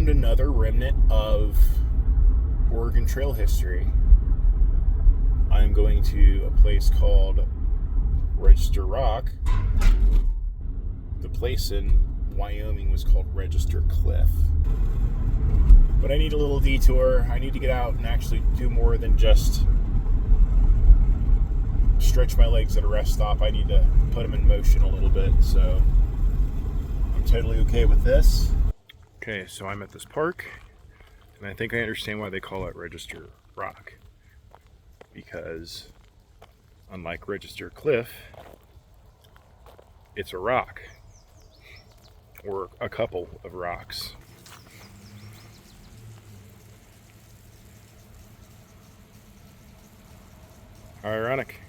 found another remnant of Oregon Trail history. I'm going to a place called Register Rock. The place in Wyoming was called Register Cliff. But I need a little detour. I need to get out and actually do more than just stretch my legs at a rest stop. I need to put them in motion a little bit, so I'm totally okay with this. Okay, so I'm at this park, and I think I understand why they call it Register Rock. Because, unlike Register Cliff, it's a rock. Or a couple of rocks. How ironic.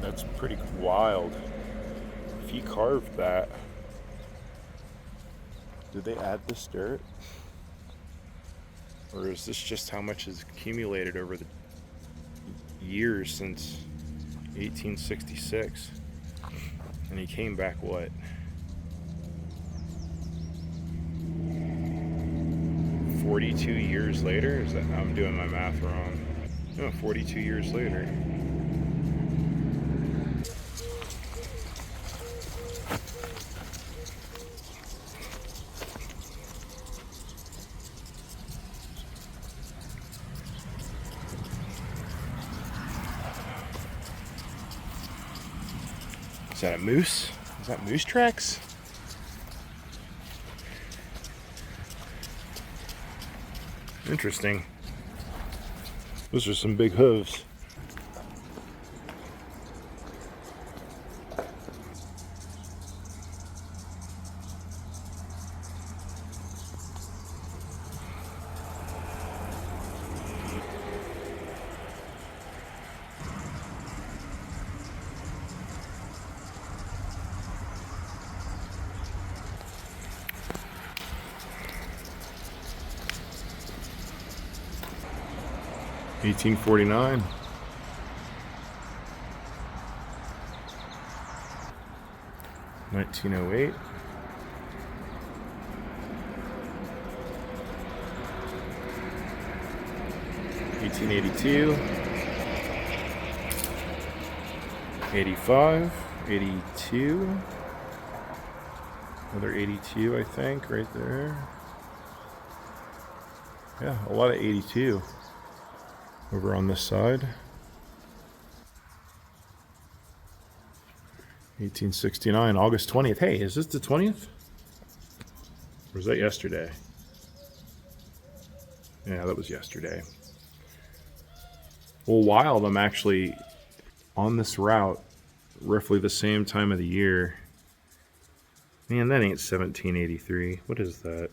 That's pretty wild. If he carved that, did they add this dirt? Or is this just how much has accumulated over the years since 1866? And he came back, what? 42 years later? Is that, I'm doing my math wrong. No, 42 years later. Is that a moose? Is that moose tracks? Interesting. Those are some big hooves. $1849. $1908. $1882. $85. $82. Another 82, I think, right there. Yeah, a lot of 82 over on this side. 1869, August 20th. Hey, is this the 20th? Or was that yesterday? Yeah, that was yesterday. Well, wild, I'm actually on this route roughly the same time of the year. Man, that ain't 1783. What is that?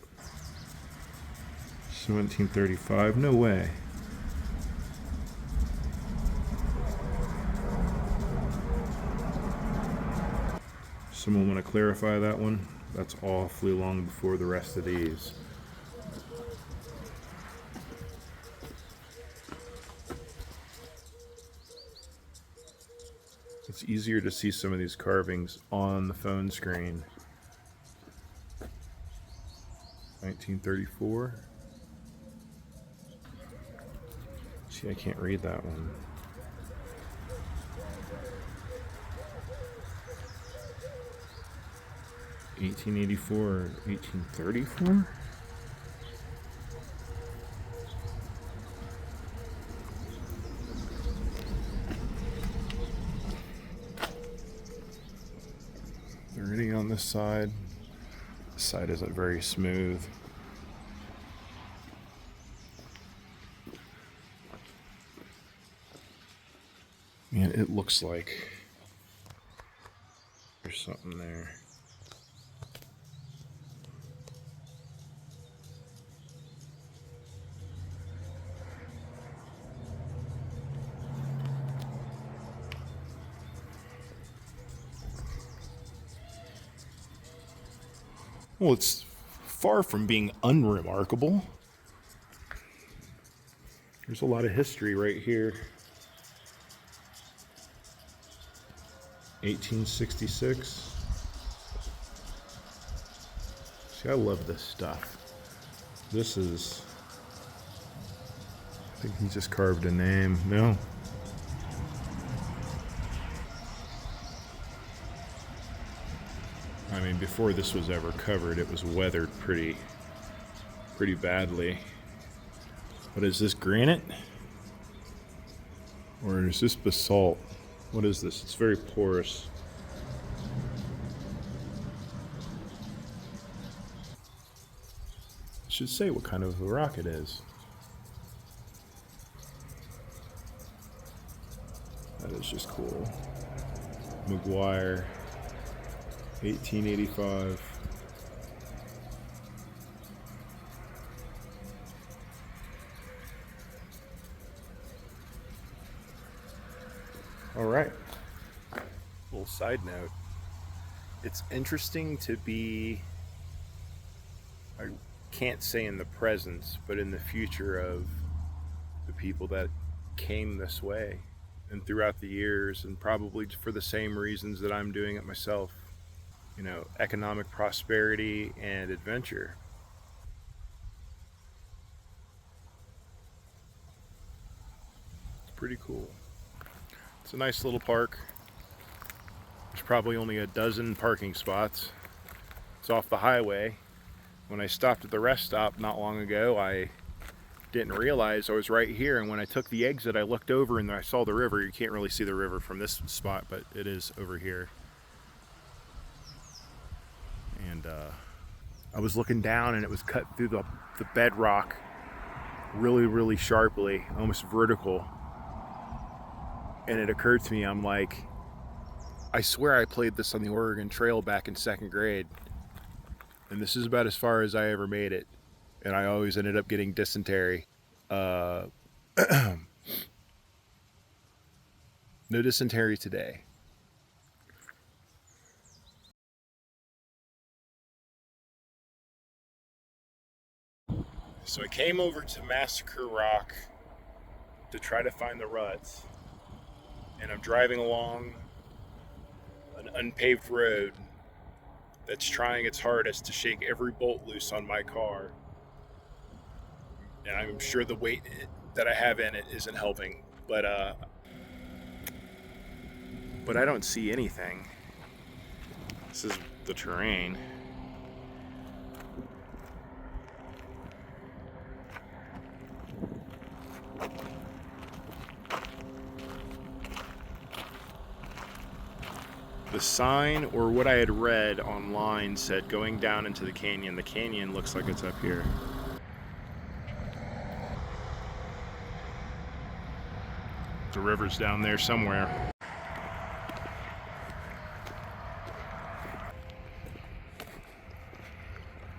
1735? No way. Someone want to clarify that one? That's awfully long before the rest of these. It's easier to see some of these carvings on the phone screen. 1934. See, I can't read that one. $1884, $1834? $30 on this side. This side isn't very smooth. Man, it looks like there's something there. Well, it's far from being unremarkable. There's a lot of history right here. 1866. See, I love this stuff. This is, I think he just carved a name. No. I mean, before this was ever covered, it was weathered pretty badly. What is this, granite? Or is this basalt? What is this? It's very porous. It should say what kind of a rock it is. That is just cool. McGuire, 1885. All right. Little side note. It's interesting to be, I can't say in the presence, but in the future of the people that came this way and throughout the years, and probably for the same reasons that I'm doing it myself. You know, economic prosperity and adventure. It's pretty cool. It's a nice little park. There's probably only a dozen parking spots. It's off the highway. When I stopped at the rest stop not long ago, I didn't realize I was right here, and when I took the exit I looked over and I saw the river. You can't really see the river from this spot, but it is over here. And I was looking down and it was cut through the bedrock really sharply, almost vertical. And it occurred to me, I'm like, I swear I played this on the Oregon Trail back in 2nd grade. And this is about as far as I ever made it. And I always ended up getting dysentery. No dysentery today. So I came over to Massacre Rock to try to find the ruts. And I'm driving along an unpaved road that's trying its hardest to shake every bolt loose on my car. And I'm sure the weight that I have in it isn't helping, but I don't see anything. This is the terrain. The sign, or what I had read online, said going down into the canyon. The canyon looks like it's up here. The river's down there somewhere.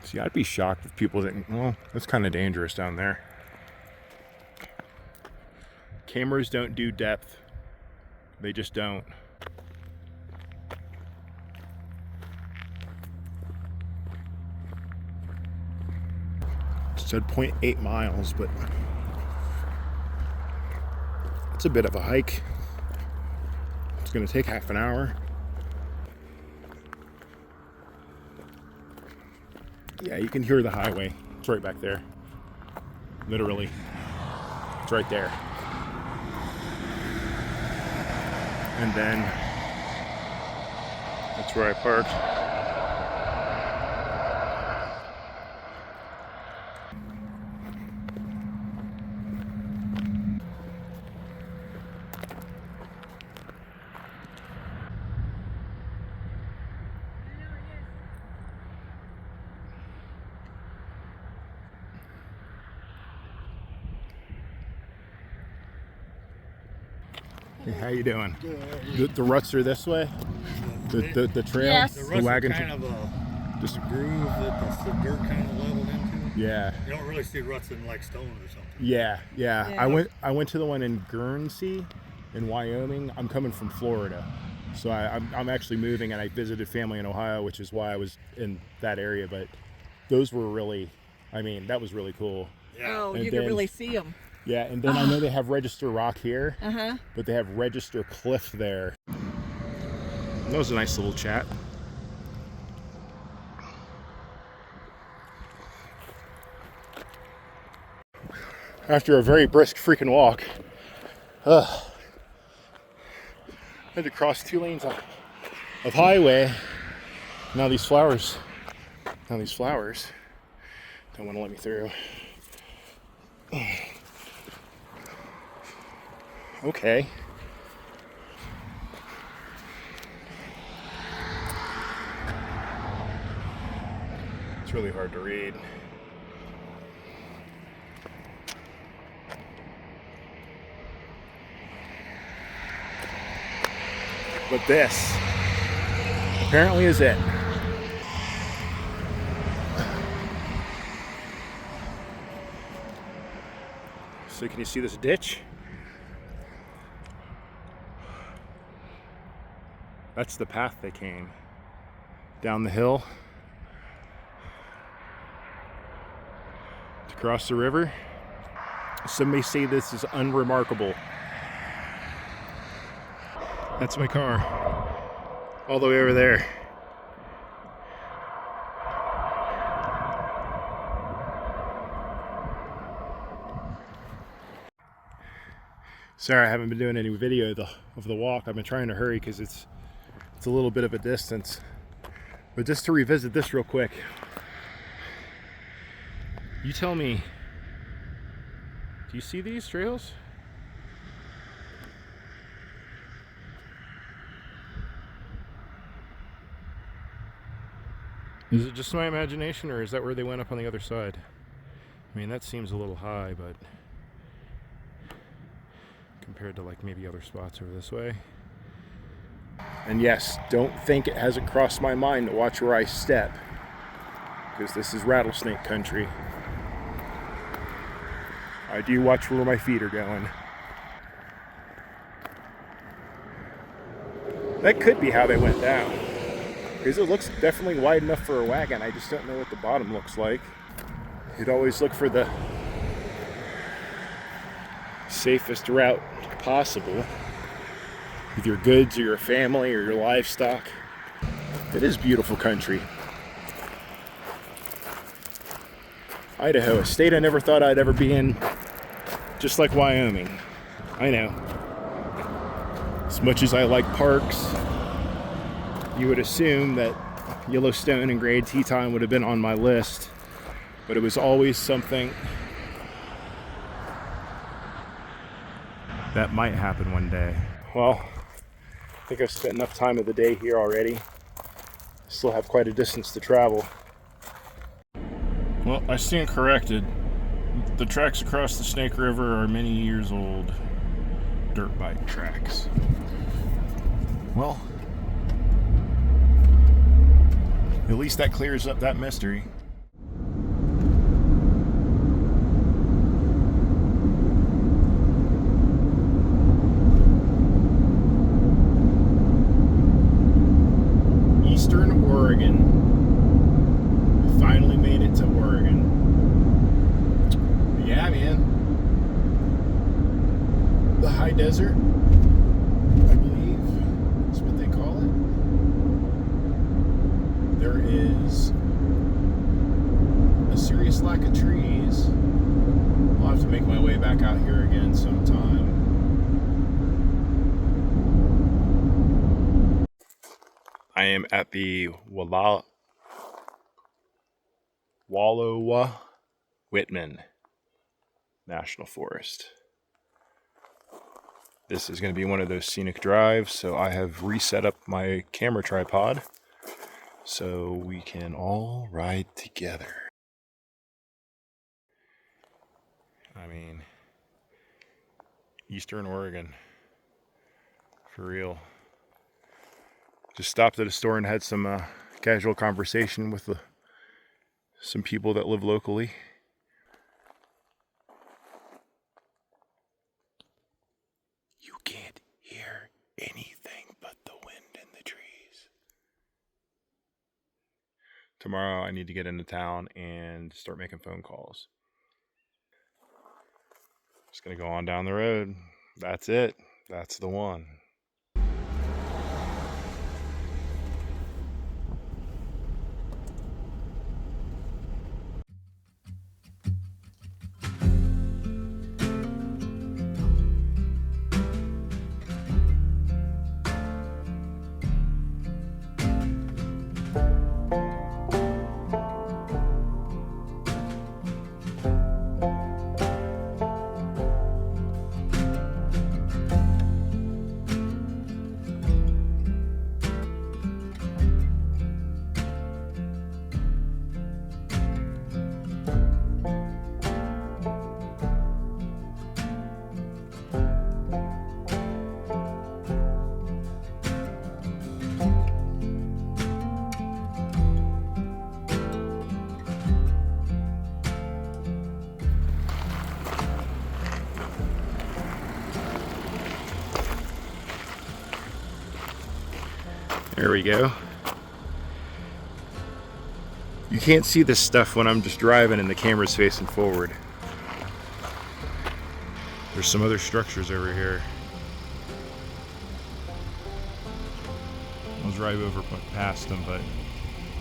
See, I'd be shocked if people didn't. Well, that's kind of dangerous down there. Cameras don't do depth. They just don't. It said 0.8 miles, but it's a bit of a hike. It's going to take half an hour. Yeah, you can hear the highway. It's right back there. Literally. It's right there. And then that's where I parked. Hey, how you doing? Good. The ruts are this way? The trail? Yes. The The ruts wagon? are kind of Just a groove that the dirt kind of leveled into. yeah. You don't really see ruts in like stone or something. Yeah. Yeah. I went to the one in Guernsey in Wyoming. I'm coming from Florida. So I'm actually moving, and I visited family in Ohio, which is why I was in that area. But those were really, I mean, that was really cool. Yeah. Oh, And you then- can really see them. Yeah, and then I know they have Register Rock here, Uh-huh. but they have Register Cliff there. That was a nice little chat. After a very brisk freaking walk, I had to cross 2 lanes of highway. Now these flowers don't want to let me through. Okay. It's really hard to read. But this apparently is it. So can you see this ditch? That's the path they came down the hill to cross the river. Some may say this is unremarkable. That's my car, all the way over there. Sorry, I haven't been doing any video of the walk. I've been trying to hurry because it's a little bit of a distance. But just to revisit this real quick, you tell me, do you see these trails? Is it just my imagination, or is that where they went up on the other side? I mean, that seems a little high, but compared to like maybe other spots over this way. And yes, don't think it hasn't crossed my mind to watch where I step, because this is rattlesnake country. I do watch where my feet are going. That could be how they went down, because it looks definitely wide enough for a wagon. I just don't know what the bottom looks like. You'd always look for the safest route possible with your goods or your family or your livestock. It is beautiful country. Idaho, a state I never thought I'd ever be in, just like Wyoming. I know. As much as I like parks, you would assume that Yellowstone and Great Teton would have been on my list, but it was always something that might happen one day. Well, I think I've spent enough time of the day here already. Still have quite a distance to travel. Well, I stand corrected. The tracks across the Snake River are many years old dirt bike tracks. Well, at least that clears up that mystery. Eastern Oregon. We finally made it to Oregon. Yeah, man. The high desert, I believe, is what they call it. There is a serious lack of trees. I'll have to make my way back out here again sometime. I am at the Wallowa Whitman National Forest. This is going to be one of those scenic drives, so I have reset up my camera tripod so we can all ride together. I mean, Eastern Oregon, for real. Just stopped at a store and had some casual conversation with some people that live locally. You can't hear anything but the wind in the trees. Tomorrow I need to get into town and start making phone calls. Just gonna go on down the road. That's it. That's the one. There we go. You can't see this stuff when I'm just driving and the camera's facing forward. There's some other structures over here. I'll drive over past them, but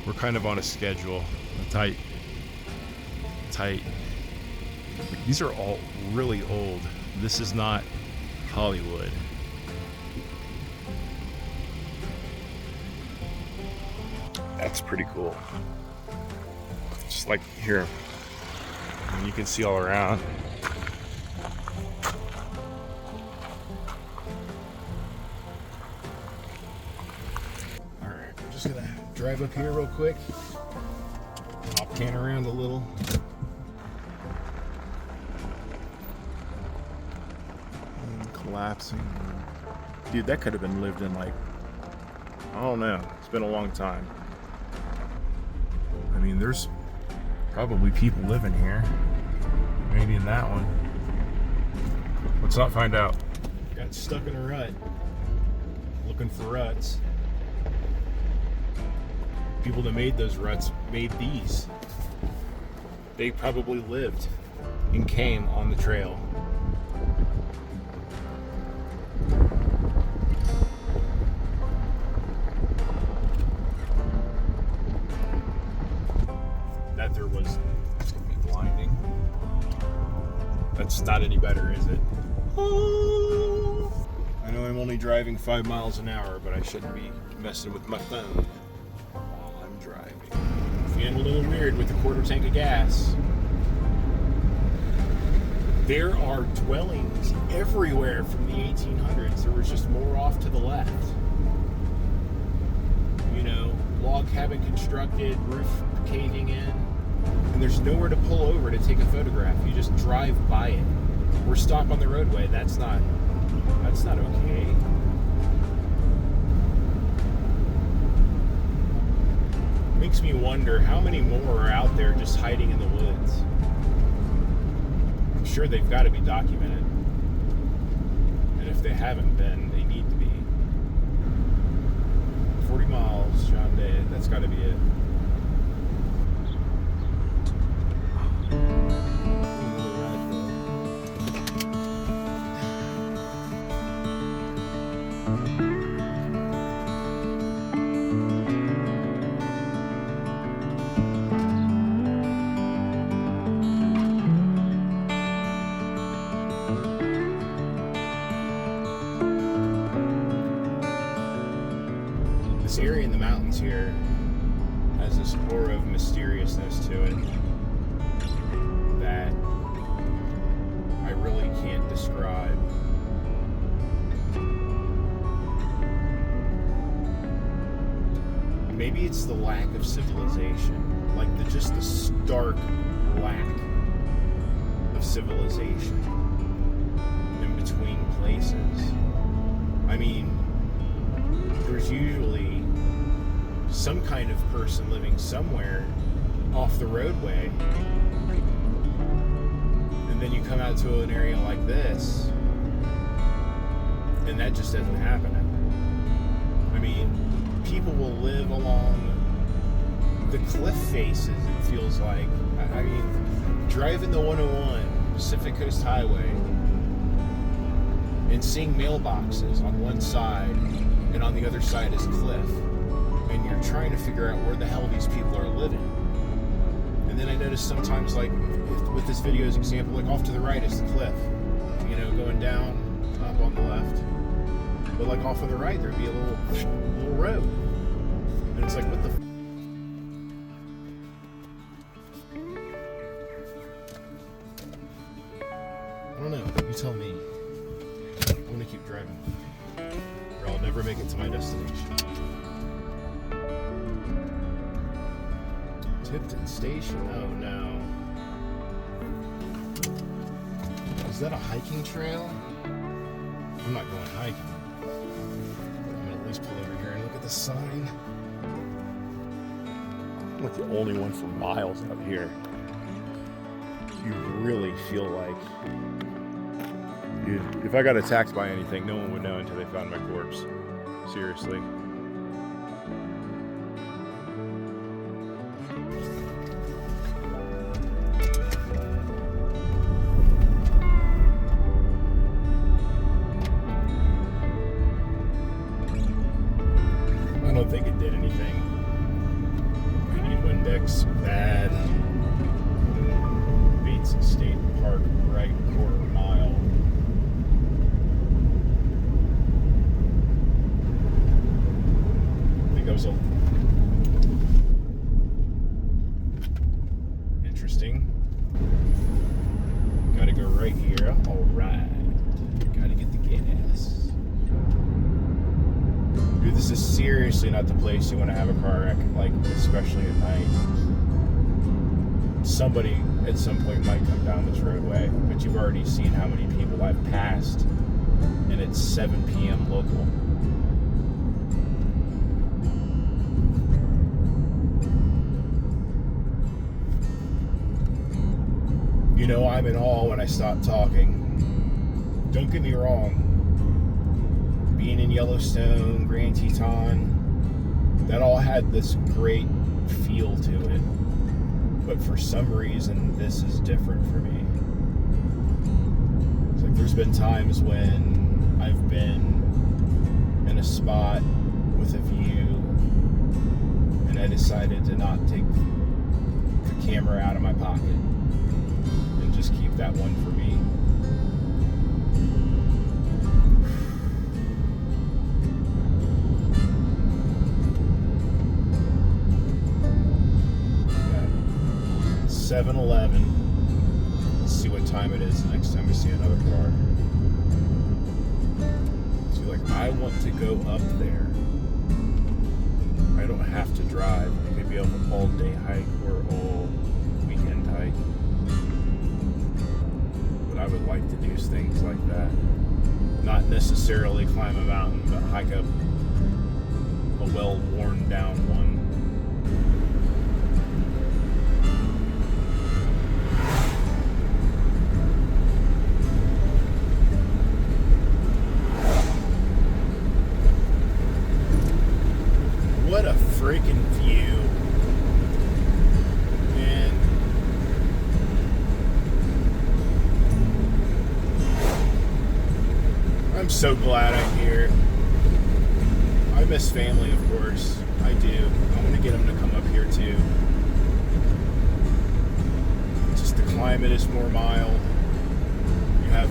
we're kind of on a schedule, tight. These are all really old. This is not Hollywood. That's pretty cool. Just like here, and you can see all around. All right, I'm just gonna drive up here real quick. I'll pan around a little. And collapsing. Dude, that could have been lived in like, I don't know. It's been a long time. I mean, there's probably people living here. Maybe in that one. Let's not find out. Got stuck in a rut. Looking for ruts. People that made those ruts made these. They probably lived and came on the trail. That there was, it's gonna be blinding. That's not any better, is it? I know I'm only driving 5 miles an hour, but I shouldn't be messing with my phone while I'm driving. Feeling a little weird with a quarter tank of gas. There are dwellings everywhere from the 1800s. There was just more off to the left. You know, log cabin constructed, roof caving in, and there's nowhere to pull over to take a photograph. You just drive by it or stop on the roadway. That's not okay. Makes me wonder how many more are out there just hiding in the woods. I'm sure they've got to be documented, and if they haven't been, they need to be. 40 miles, John Day, that's got to be it. This area in the mountains here has this aura of mysteriousness to it that I really can't describe. Maybe it's the lack of civilization, like just the stark lack of civilization in between places. I mean, there's usually some kind of person living somewhere off the roadway, and then you come out to an area like this and that just isn't happening. I mean, people will live along the cliff faces, it feels like. I mean, driving the 101 Pacific Coast Highway, and seeing mailboxes on one side and on the other side is cliff, and you're trying to figure out where the hell these people are living. And then I noticed sometimes, like with this video as example, like off to the right is the cliff, you know, going down, up on the left. But like off on the right, there'd be a little road, and it's like, what the? I don't know. You tell me. I'm gonna keep driving, or I'll never make it to my destination. Tipton Station. Oh no. Is that a hiking trail? I'm not going hiking. I'm gonna at least pull over here and look at the sign. I'm like the only one for miles out here. You really feel like if I got attacked by anything, no one would know until they found my corpse. Seriously. I don't think it did anything. I need Windex bad. Bates State Park, right quarter mile. I think I was interesting. Gotta go right here. Alright. Gotta get the gas. Dude, this is seriously not the place you want to have a car wreck, like, especially at night. Somebody at some point might come down this roadway, but you've already seen how many people I've passed, and it's 7 p.m. local. You know, I'm in awe when I stop talking. Don't get me wrong. Being in Yellowstone, Grand Teton, that all had this great feel to it. But for some reason, this is different for me. It's like there's been times when I've been in a spot with a view, and I decided to not take the camera out of my pocket and just keep that one for me. Yeah. 7-Eleven. Let's see what time it is the next time we see another car. So like, I want to go up there. I don't have to drive. It could be an all-day hike or all weekend hike. But I would like to do things like that. Not necessarily climb a mountain, but hike up a well-worn down one. What a freaking view. Man. I'm so glad I'm here. I miss family, of course. I do. I want to get them to come up here too. Just the climate is more mild. You have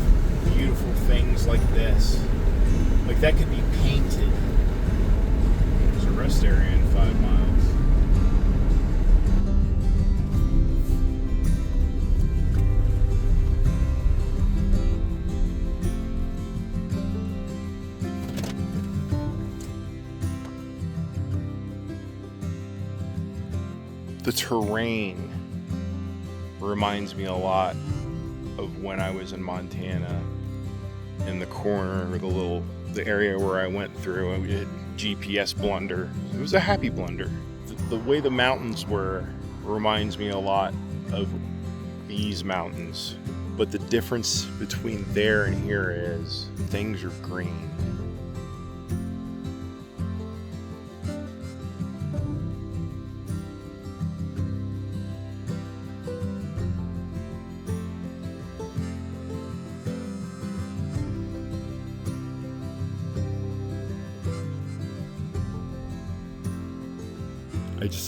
beautiful things like this. Like that could be painted. There's a rest area in 5 miles. The terrain reminds me a lot of when I was in Montana, in the corner, or the area where I went through, and we did GPS blunder. It was a happy blunder. The way the mountains were reminds me a lot of these mountains, but the difference between there and here is things are green.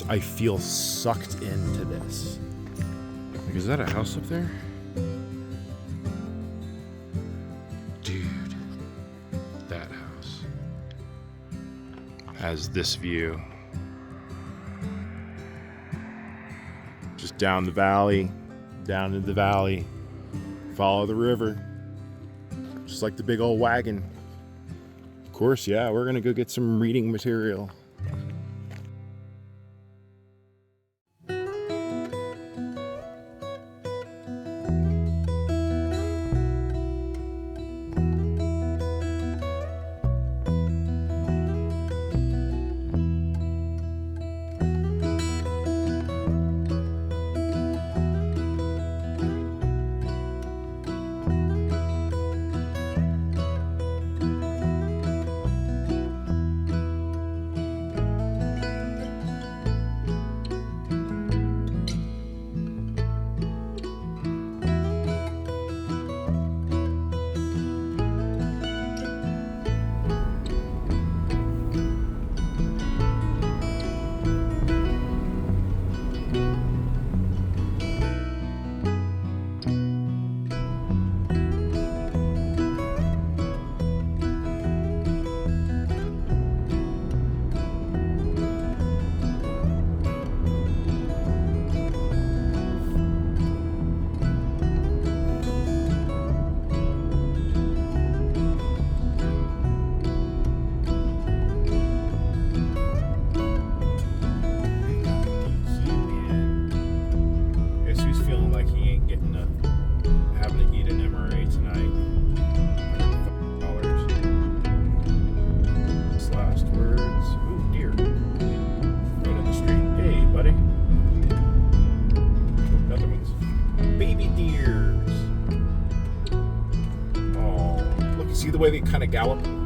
I feel sucked into this. Like, is that a house up there? Dude, that house has this view. Just down the valley, down into the valley, follow the river. Just like the big old wagon. Of course, yeah, we're gonna go get some reading material. The way they kind of gallop.